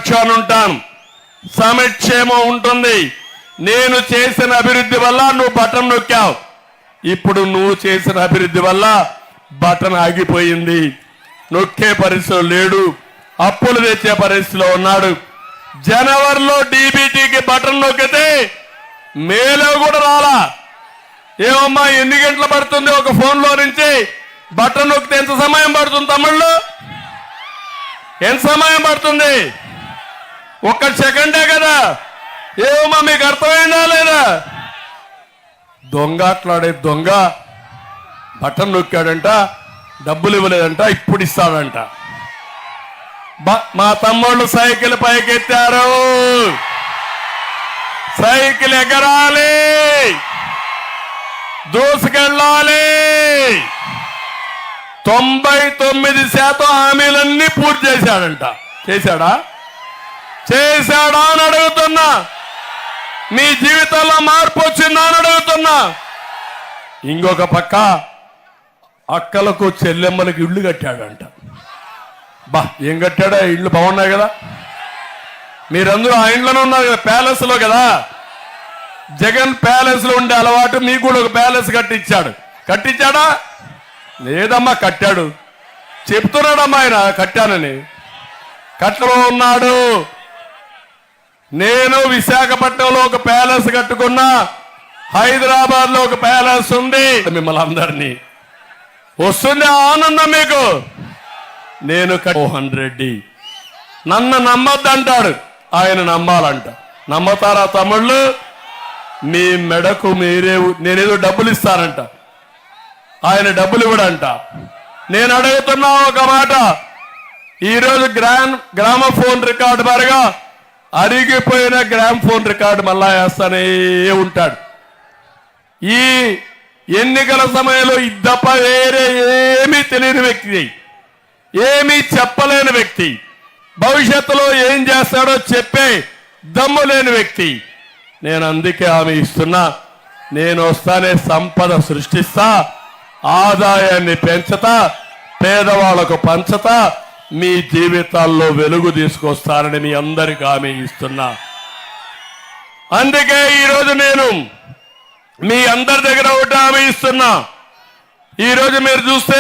పక్షాన ఉంటాను, సమక్షేమం ఉంటుంది. నేను చేసిన అభివృద్ధి వల్ల నువ్వు బటన్ నొక్కావు, ఇప్పుడు నువ్వు చేసిన అభివృద్ధి వల్ల బటన్ ఆగిపోయింది. నొక్కే పరిస్థితిలో లేడు, అప్పులు తెచ్చే పరిస్థితిలో ఉన్నాడు. జనవరిలో డీబీటీకి బటన్ నొక్కితే మేలో కూడా రాలా. ఏమమ్మా ఎన్ని గంటలు పడుతుంది ఒక ఫోన్లో నుంచి బటన్ నొక్కితే ఎంత సమయం పడుతుంది తమ్ముళ్ళు? ఎంత సమయం పడుతుంది? ఒక్క సెకండే కదా. ఏమమ్మా మీకు అర్థమైందా లేదా? దొంగ అట్లాడే దొంగ బటన్ నొక్కాడంట, డబ్బులు ఇవ్వలేదంట, ఇప్పుడు ఇస్తాడంట. మా తమ్ముళ్ళు సైకిల్ పైకెత్తారు, సైకిల్ ఎగరాలి, దూసుకెళ్ళాలి. 99% హామీలన్నీ పూర్తి చేశాడంట. చేశాడా అని అడుగుతున్నా. మీ జీవితంలో మార్పు వచ్చిందా అని అడుగుతున్నా. ఇంకొక పక్క అక్కలకు చెల్లెమ్మలకు ఇళ్ళు కట్టాడంట. బా ఏం కట్టాడా? ఇళ్ళు బాగున్నాయి కదా. మీరందరూ ఆ ఇంట్లోనే ఉన్నారు కదా, ప్యాలెస్ లో కదా. జగన్ ప్యాలెస్ లో ఉండే అలవాటు మీకు కూడా ఒక ప్యాలెస్ కట్టించాడు. కట్టించాడా? లేదమ్మా కట్టాడు. చెప్తున్నాడమ్మా ఆయన కట్టానని. కట్టలో ఉన్నాడు. నేను విశాఖపట్నంలో ఒక ప్యాలెస్ కట్టుకున్నా, హైదరాబాద్ లో ఒక ప్యాలెస్ ఉంది. మిమ్మల్ని అందరినీ వస్తుంది ఆనందం మీకు. నేను మోహన్ రెడ్డి నన్ను నమ్మొద్దంటాడు, ఆయన నమ్మాలంట. నమ్మతారా తమ్ముళ్ళు? మీ మెడకు మీరే. నేనేదో డబ్బులు ఇస్తానంట, ఆయన డబ్బులు ఇవ్వడంట. నేను అడుగుతున్నా ఒక మాట. ఈరోజు గ్రామ ఫోన్ రికార్డు మరిగా అరిగిపోయిన గ్రామ్ ఫోన్ రికార్డు మళ్ళా వేస్తానే ఉంటాడు. ఈ ఎన్నికల సమయంలో తప్ప వేరే ఏమీ తెలియని వ్యక్తి, ఏమీ చెప్పలేని వ్యక్తి, భవిష్యత్తులో ఏం చేస్తాడో చెప్పే దమ్ము లేని వ్యక్తి. నేను అందుకే హామీ ఇస్తున్నా, నేను వస్తానే సంపద సృష్టిస్తా, ఆదాయాన్ని పెంచుతా, పేదవాళ్లకు పంచుతా, మీ జీవితాల్లో వెలుగు తీసుకొస్తానని మీ అందరికీ హామీ ఇస్తున్నా. అందుకే ఈరోజు నేను మీ అందరి దగ్గర ఒకటి హామీ ఇస్తున్నా. ఈరోజు మీరు చూస్తే